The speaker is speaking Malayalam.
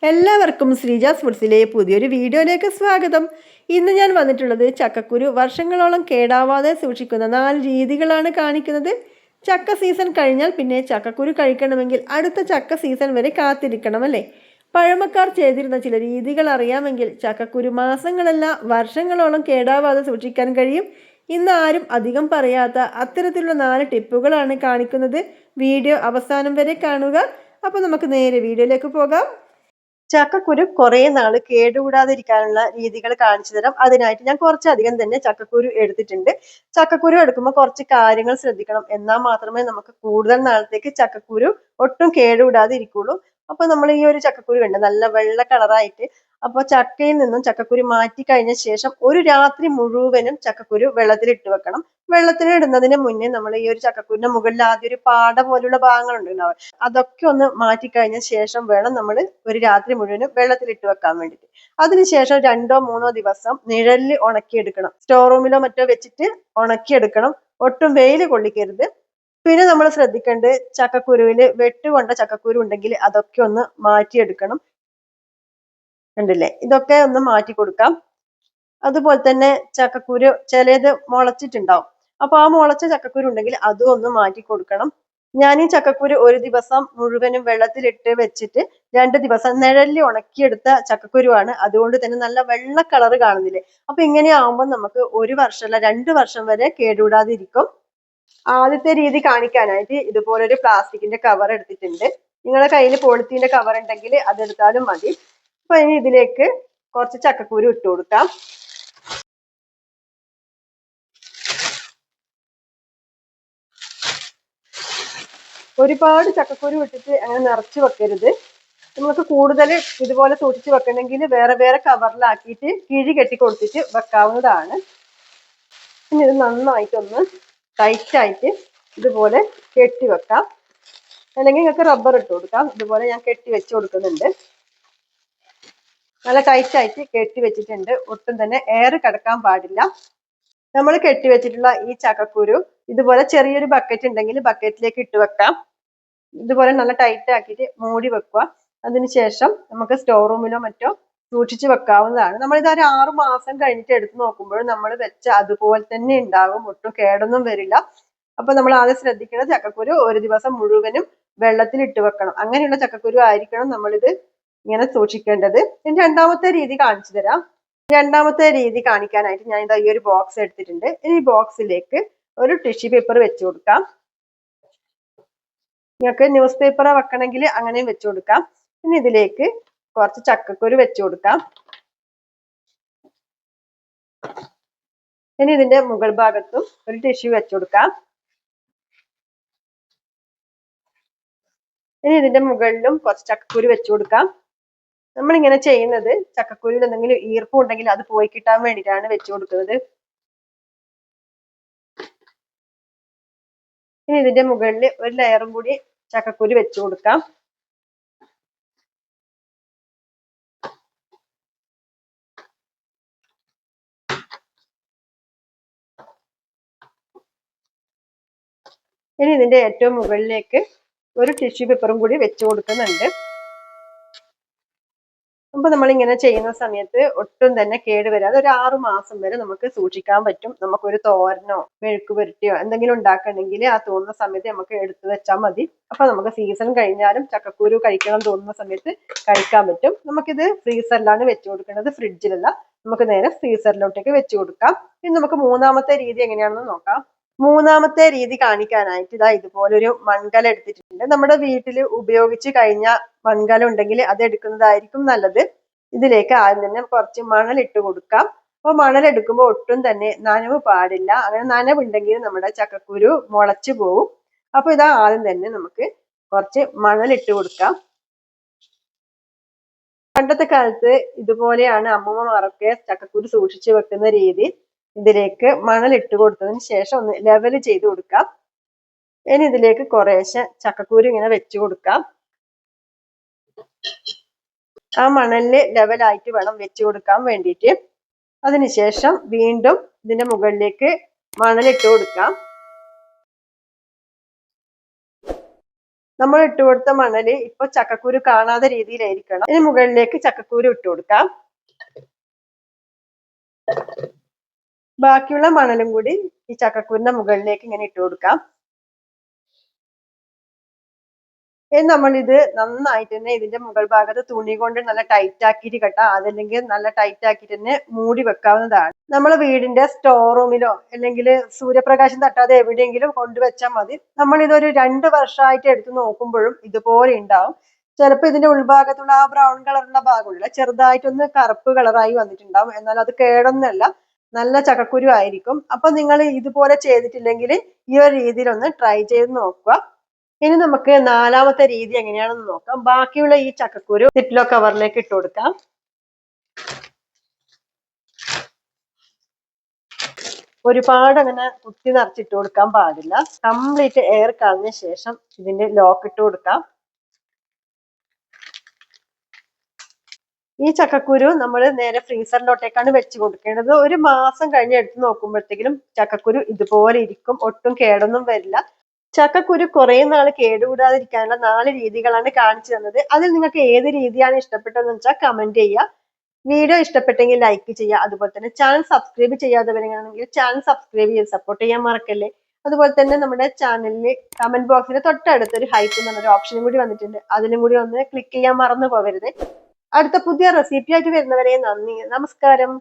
എല്ലാവർക്കും ശ്രീജാസ് ഫുഡ്സിലെ പുതിയൊരു വീഡിയോയിലേക്ക് സ്വാഗതം. ഇന്ന് ഞാൻ വന്നിട്ടുള്ളത് ചക്കക്കുരു വർഷങ്ങളോളം കേടാവാതെ സൂക്ഷിക്കുന്ന 4 രീതികളാണ് കാണിക്കുന്നത്. ചക്ക സീസൺ കഴിഞ്ഞാൽ പിന്നെ ചക്കക്കുരു കഴിക്കണമെങ്കിൽ അടുത്ത ചക്ക സീസൺ വരെ കാത്തിരിക്കണം അല്ലേ? പഴമക്കാർ ചെയ്തിരുന്ന ചില രീതികൾ അറിയാമെങ്കിൽ ചക്കക്കുരു മാസങ്ങളല്ല വർഷങ്ങളോളം കേടാവാതെ സൂക്ഷിക്കാൻ കഴിയും. ഇന്ന് ആരും അധികം പറയാത്ത അത്തരത്തിലുള്ള 4 ടിപ്പുകളാണ് കാണിക്കുന്നത്. വീഡിയോ അവസാനം വരെ കാണുക. അപ്പോൾ നമുക്ക് നേരെ വീഡിയോയിലേക്ക് പോകാം. ചക്കക്കുരു കുറേ നാള് കേടുകൂടാതിരിക്കാനുള്ള രീതികൾ കാണിച്ചു തരാം. അതിനായിട്ട് ഞാൻ കുറച്ചധികം തന്നെ ചക്കക്കുരു എടുത്തിട്ടുണ്ട്. ചക്കക്കുരു എടുക്കുമ്പോൾ കുറച്ച് കാര്യങ്ങൾ ശ്രദ്ധിക്കണം. എന്നാൽ മാത്രമേ നമുക്ക് കൂടുതൽ നാളത്തേക്ക് ചക്കക്കുരു ഒട്ടും കേടുകൂടാതെ ഇരിക്കുള്ളൂ. അപ്പൊ നമ്മൾ ഈ ഒരു ചക്കക്കുരു ഉണ്ട് നല്ല വെള്ള കളറായിട്ട്. അപ്പോൾ ചക്കയിൽ നിന്നും ചക്കക്കുരു മാറ്റി കഴിഞ്ഞ ശേഷം ഒരു രാത്രി മുഴുവനും ചക്കക്കുരു വെള്ളത്തിലിട്ട് വെക്കണം. വെള്ളത്തിലിടുന്നതിന് മുന്നേ നമ്മൾ ഈ ഒരു ചക്കക്കുരിന്റെ മുകളിൽ ആദ്യം ഒരു പാട പോലുള്ള ഭാഗങ്ങൾ ഉണ്ടാവും. അതൊക്കെ ഒന്ന് മാറ്റി കഴിഞ്ഞ ശേഷം വേണം നമ്മൾ ഒരു രാത്രി മുഴുവനും വെള്ളത്തിലിട്ട് വെക്കാൻ വേണ്ടിയിട്ട്. അതിനുശേഷം 2-3 ദിവസം നിഴലിൽ ഉണക്കിയെടുക്കണം. സ്റ്റോർ റൂമിലോ മറ്റോ വെച്ചിട്ട് ഉണക്കിയെടുക്കണം. ഒട്ടും വെയിൽ കൊള്ളിക്കരുത്. പിന്നെ നമ്മൾ ശ്രദ്ധിക്കേണ്ടത് ചക്കക്കുരുവിൽ വെട്ടുകൊണ്ട ചക്കക്കുരു ഉണ്ടെങ്കിൽ അതൊക്കെ ഒന്ന് മാറ്റിയെടുക്കണം. കണ്ടില്ലേ, ഇതൊക്കെ ഒന്ന് മാറ്റി കൊടുക്കാം. അതുപോലെ തന്നെ ചക്കക്കുരു ചിലത് മുളച്ചിട്ടുണ്ടാവും. അപ്പൊ ആ മുളച്ച ചക്കക്കുരു ഉണ്ടെങ്കിൽ അതും ഒന്ന് മാറ്റി കൊടുക്കണം. ഞാൻ ഈ ചക്കക്കുരു ഒരു ദിവസം മുഴുവനും വെള്ളത്തിലിട്ട് വെച്ചിട്ട് 2 ദിവസം നിഴലിൽ ഉണക്കിയെടുത്ത ചക്കക്കുരുവാണ്. അതുകൊണ്ട് തന്നെ നല്ല വെള്ള കളർ കാണുന്നില്ലേ. അപ്പൊ ഇങ്ങനെയാവുമ്പോൾ നമുക്ക് 1 വർഷമല്ല 2 വർഷം വരെ കേടുകൂടാതെ ഇരിക്കും. ആദ്യത്തെ രീതി കാണിക്കാനായിട്ട് ഇതുപോലൊരു പ്ലാസ്റ്റിക്കിന്റെ കവർ എടുത്തിട്ടുണ്ട്. നിങ്ങളുടെ കയ്യിൽ പോളിത്തീന്റെ കവർ ഉണ്ടെങ്കിൽ അതെടുത്താലും മതി. അപ്പൊ ഇനി ഇതിലേക്ക് കുറച്ച് ചക്കക്കുരു ഇട്ട് കൊടുക്കാം. ഒരുപാട് ചക്കക്കുരു ഇട്ടിട്ട് അങ്ങനെ നിറച്ച് വെക്കരുത്. നമുക്ക് കൂടുതൽ ഇതുപോലെ സൂക്ഷിച്ച് വെക്കണമെങ്കിൽ വേറെ വേറെ കവറിലാക്കിയിട്ട് കിഴി കെട്ടി കൊടുത്തിട്ട് വെക്കാവുന്നതാണ്. ഇനി ഇത് നന്നായിട്ടൊന്ന് ടൈറ്റായിട്ട് ഇതുപോലെ കെട്ടി വെക്കാം. അല്ലെങ്കിൽ നിങ്ങൾക്ക് റബ്ബർ ഇട്ട് കൊടുക്കാം. ഇതുപോലെ ഞാൻ കെട്ടി വെച്ച് കൊടുക്കുന്നുണ്ട്. നല്ല ടൈറ്റായിട്ട് കെട്ടി വെച്ചിട്ടുണ്ട്. ഒട്ടും തന്നെ എയർ കിടക്കാൻ പാടില്ല. നമ്മൾ കെട്ടിവെച്ചിട്ടുള്ള ഈ ചക്കക്കുരു ഇതുപോലെ ചെറിയൊരു ബക്കറ്റ് ഉണ്ടെങ്കിൽ ബക്കറ്റിലേക്ക് ഇട്ട് വെക്കാം. ഇതുപോലെ നല്ല ടൈറ്റ് ആക്കിയിട്ട് മൂടി വെക്കുക. അതിനുശേഷം നമുക്ക് സ്റ്റോർ റൂമിലോ മറ്റോ സൂക്ഷിച്ച് വെക്കാവുന്നതാണ്. നമ്മളിത് ഒരു 6 മാസം കഴിഞ്ഞിട്ട് എടുത്ത് നോക്കുമ്പോൾ നമ്മൾ വെച്ച അതുപോലെ തന്നെ ഉണ്ടാകും. ഒട്ടും കേടൊന്നും വരില്ല. അപ്പൊ നമ്മൾ ആദ്യം ശ്രദ്ധിക്കേണ്ടത് ചക്കക്കുരു ഒരു ദിവസം മുഴുവനും വെള്ളത്തിൽ ഇട്ട് വെക്കണം. അങ്ങനെയുള്ള ചക്കക്കുരു ആയിരിക്കണം നമ്മളിത് ഇങ്ങനെ സൂക്ഷിക്കേണ്ടത്. ഇനി രണ്ടാമത്തെ രീതി കാണിച്ചു തരാം. രണ്ടാമത്തെ രീതി കാണിക്കാനായിട്ട് ഞാൻ ഇതാ ഈ ഒരു ബോക്സ് എടുത്തിട്ടുണ്ട്. ഈ ബോക്സിലേക്ക് ഒരു ടിഷ്യൂ പേപ്പർ വെച്ച് കൊടുക്കാം. നിങ്ങൾക്ക് ന്യൂസ് പേപ്പർ വെക്കണമെങ്കിൽ അങ്ങനെയും വെച്ച് കൊടുക്കാം. ഇനി ഇതിലേക്ക് കുറച്ച് ചക്കക്കുരു വെച്ച് കൊടുക്കാം. ഇനി ഇതിന്റെ മുകൾ ഭാഗത്തും ഒരു ടിഷ്യൂ വെച്ച് കൊടുക്കാം. ഇനി ഇതിന്റെ മുകളിലും കുറച്ച് ചക്കക്കുരു വെച്ച് കൊടുക്കാം. നമ്മളിങ്ങനെ ചെയ്യുന്നത് ചക്കക്കുരുവിൽ എന്തെങ്കിലും ഈർപ്പം ഉണ്ടെങ്കിൽ അത് പോയി കിട്ടാൻ വേണ്ടിയിട്ടാണ് വെച്ച് കൊടുക്കുന്നത്. ഇനി ഇതിന്റെ മുകളിൽ ഒരു ലെയറും കൂടി ചക്കക്കുരു വെച്ച് കൊടുക്കാം. ഇനി ഇതിന്റെ ഏറ്റവും മുകളിലേക്ക് ഒരു ടിഷ്യൂ പേപ്പറും കൂടി വെച്ച് കൊടുക്കുന്നുണ്ട്. അപ്പൊ നമ്മൾ ഇങ്ങനെ ചെയ്യുന്ന സമയത്ത് ഒട്ടും തന്നെ കേടുവരാതെ ഒരു 6 മാസം വരെ നമുക്ക് സൂക്ഷിക്കാൻ പറ്റും. നമുക്കൊരു തോരനോ മെഴുക്ക് പുരട്ടിയോ എന്തെങ്കിലും ഉണ്ടാക്കണമെങ്കിൽ ആ തോന്നുന്ന സമയത്ത് നമുക്ക് എടുത്തു വെച്ചാൽ മതി. അപ്പൊ നമുക്ക് സീസൺ കഴിഞ്ഞാലും ചക്കക്കുരു കഴിക്കണം തോന്നുന്ന സമയത്ത് കഴിക്കാൻ പറ്റും. നമുക്കിത് ഫ്രീസറിലാണ് വെച്ച് കൊടുക്കുന്നത്, ഫ്രിഡ്ജിലല്ല. നമുക്ക് നേരെ ഫ്രീസറിലോട്ടേക്ക് വെച്ച് കൊടുക്കാം. ഇനി നമുക്ക് മൂന്നാമത്തെ രീതി എങ്ങനെയാണെന്ന് നോക്കാം. മൂന്നാമത്തെ രീതി കാണിക്കാനായിട്ട് ഇതാ ഇതുപോലൊരു മൺകല എടുത്തിട്ടുണ്ട്. നമ്മുടെ വീട്ടിൽ ഉപയോഗിച്ച് കഴിഞ്ഞ മൺകലം ഉണ്ടെങ്കിൽ അത് എടുക്കുന്നതായിരിക്കും നല്ലത്. ഇതിലേക്ക് ആദ്യം തന്നെ കുറച്ച് മണൽ ഇട്ട് കൊടുക്കാം. അപ്പോൾ മണൽ എടുക്കുമ്പോൾ ഒട്ടും തന്നെ നനവ് പാടില്ല. അങ്ങനെ നനവുണ്ടെങ്കിൽ നമ്മുടെ ചക്കക്കുരു മുളച്ചു പോവും. അപ്പൊ ഇതാ ആദ്യം തന്നെ നമുക്ക് കുറച്ച് മണൽ ഇട്ട് കൊടുക്കാം. പണ്ടത്തെ കാലത്ത് ഇതുപോലെയാണ് അമ്മൂമ്മമാരൊക്കെ ചക്കക്കുരു സൂക്ഷിച്ചു വെക്കുന്ന രീതി. ഇതിലേക്ക് മണൽ ഇട്ട് കൊടുത്തതിന് ശേഷം ഒന്ന് ലെവൽ ചെയ്ത് കൊടുക്കാം. ഇനി ഇതിലേക്ക് കുറേശ്ശെ ചക്കക്കുരു ഇങ്ങനെ വെച്ച് കൊടുക്കാം. ആ മണലില് ലെവലായിട്ട് വേണം വെച്ച് കൊടുക്കാൻ വേണ്ടിയിട്ട്. അതിനുശേഷം വീണ്ടും ഇതിന്റെ മുകളിലേക്ക് മണലിട്ട് കൊടുക്കാം. നമ്മൾ ഇട്ട് കൊടുത്ത മണല് ഇപ്പൊ ചക്കക്കുരു കാണാത്ത രീതിയിലായിരിക്കണം. ഇനി മുകളിലേക്ക് ചക്കക്കുരു ഇട്ട് കൊടുക്കാം. ബാക്കിയുള്ള മണലും കൂടി ഈ ചക്കക്കുരിന്റെ മുകളിലേക്ക് ഇങ്ങനെ ഇട്ട് കൊടുക്കാം. ഇനി നമ്മളിത് നന്നായിട്ട് തന്നെ ഇതിന്റെ മുകൾ ഭാഗത്ത് തുണി കൊണ്ട് നല്ല ടൈറ്റ് ആക്കിയിട്ട് കെട്ടാം. അതല്ലെങ്കിൽ നല്ല ടൈറ്റ് ആക്കിയിട്ട് തന്നെ മൂടി വെക്കാവുന്നതാണ്. നമ്മളെ വീടിന്റെ സ്റ്റോർ റൂമിലോ അല്ലെങ്കിൽ സൂര്യപ്രകാശം തട്ടാതെ എവിടെയെങ്കിലും കൊണ്ടുവച്ചാൽ മതി. നമ്മൾ ഇതൊരു 2 വർഷമായിട്ട് എടുത്ത് നോക്കുമ്പോഴും ഇതുപോലെ ഉണ്ടാവും. ചിലപ്പോൾ ഇതിന്റെ ഉൾഭാഗത്തുള്ള ആ ബ്രൗൺ കളറുള്ള ഭാഗമുള്ള ചെറുതായിട്ടൊന്ന് കറുപ്പ് കളറായി വന്നിട്ടുണ്ടാവും. എന്നാൽ അത് കേടൊന്നല്ല, നല്ല ചക്കക്കുരു ആയിരിക്കും. അപ്പൊ നിങ്ങൾ ഇതുപോലെ ചെയ്തിട്ടില്ലെങ്കിൽ ഈ ഒരു രീതിയിൽ ഒന്ന് ട്രൈ ചെയ്ത് നോക്കുക. ഇനി നമുക്ക് 4ാമത്തെ രീതി എങ്ങനെയാണെന്ന് നോക്കാം. ബാക്കിയുള്ള ഈ ചക്കക്കുരു സിപ്ലോ കവറിലേക്ക് ഇട്ട് കൊടുക്കാം. ഒരുപാട് അങ്ങനെ കുത്തി നിറച്ചിട്ട് കൊടുക്കാൻ പാടില്ല. കംപ്ലീറ്റ് എയർ കളഞ്ഞ ശേഷം ഇതിന്റെ ലോക്ക് ഇട്ട് കൊടുക്കാം. ഈ ചക്കക്കുരു നമ്മൾ നേരെ ഫ്രീസറിലോട്ടേക്കാണ് വെച്ച് കൊടുക്കേണ്ടത്. 1 മാസം കഴിഞ്ഞ് എടുത്ത് നോക്കുമ്പോഴത്തേക്കും ചക്കക്കുരു ഇതുപോലെ ഇരിക്കും. ഒട്ടും കേടൊന്നും വരില്ല. ചക്കക്കുരു കുറെ നാൾ കേടുകൂടാതിരിക്കാനുള്ള 4 രീതികളാണ് കാണിച്ചു തന്നത്. അതിൽ നിങ്ങൾക്ക് ഏത് രീതിയാണ് ഇഷ്ടപ്പെട്ടതെന്ന് വെച്ചാൽ കമന്റ് ചെയ്യുക. വീഡിയോ ഇഷ്ടപ്പെട്ടെങ്കിൽ ലൈക്ക് ചെയ്യുക. അതുപോലെ തന്നെ ചാനൽ സബ്സ്ക്രൈബ് ചെയ്യാത്തവരാണെങ്കിൽ ചാനൽ സബ്സ്ക്രൈബ് ചെയ്ത് സപ്പോർട്ട് ചെയ്യാൻ മറക്കല്ലേ. അതുപോലെ തന്നെ നമ്മുടെ ചാനലിൽ കമന്റ് ബോക്സിന് തൊട്ടടുത്ത് ഒരു ഹൈപ്പ് എന്ന് പറഞ്ഞൊരു ഓപ്ഷനും കൂടി വന്നിട്ടുണ്ട്. അതിനും കൂടി ഒന്ന് ക്ലിക്ക് ചെയ്യാൻ മറന്നു പോകരുത്. അടുത്ത പുതിയ റെസിപ്പി ആയിട്ട് വരുന്നവരെ നന്ദി, നമസ്കാരം.